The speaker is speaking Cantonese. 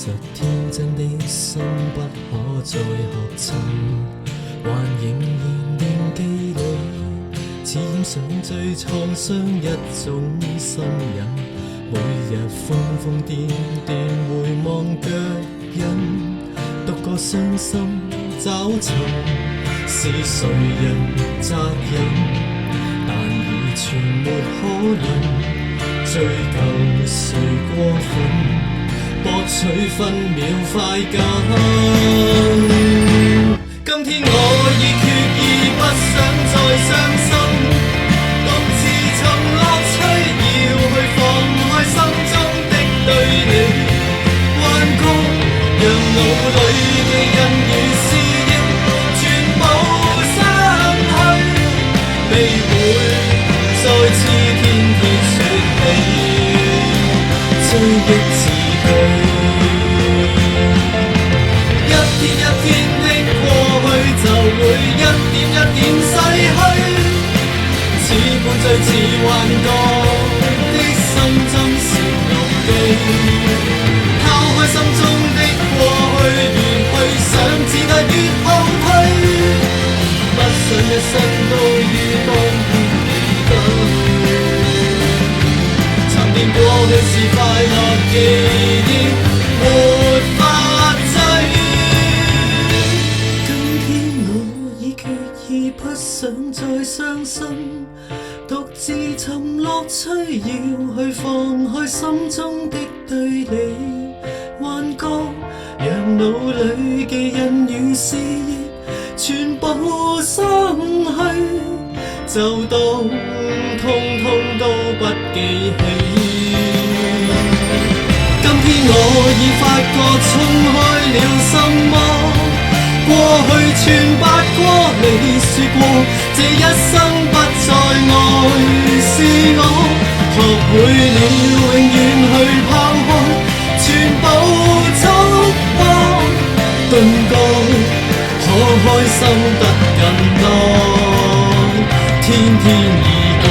實天真的心不可再合襯，還仍然念記裏，似染上最創傷一種心癮。每日瘋瘋癲癲回望腳印，獨個傷心找尋，是誰人責任？但已全沒可能。追究誰過分，博取分秒快感。今天我已決意不想再傷心，獨自尋樂趣，要去放開心中的對你。幻覺讓腦裏嘅印與思憶全部刪去，未會再次天天說起追憶字句。一天一天的過去，就會一點一點逝去，似半醉似幻覺的心針是樂記。拋開心中的過去，越去想只得越後退，不想一生都於當天記得。沉澱過去是快樂記憶，沒法追。今天我已決意不想再傷心，獨自尋樂趣，要去放開心中的對你。幻覺讓腦裏嘅印與思憶全部刪去，就當通通都不記起。今天我已發覺衝開了什麼，過去全白過，你說過這一生不再愛是我，學會了永遠去拋開全部束縛，頓覺可開心得更多，天天已過。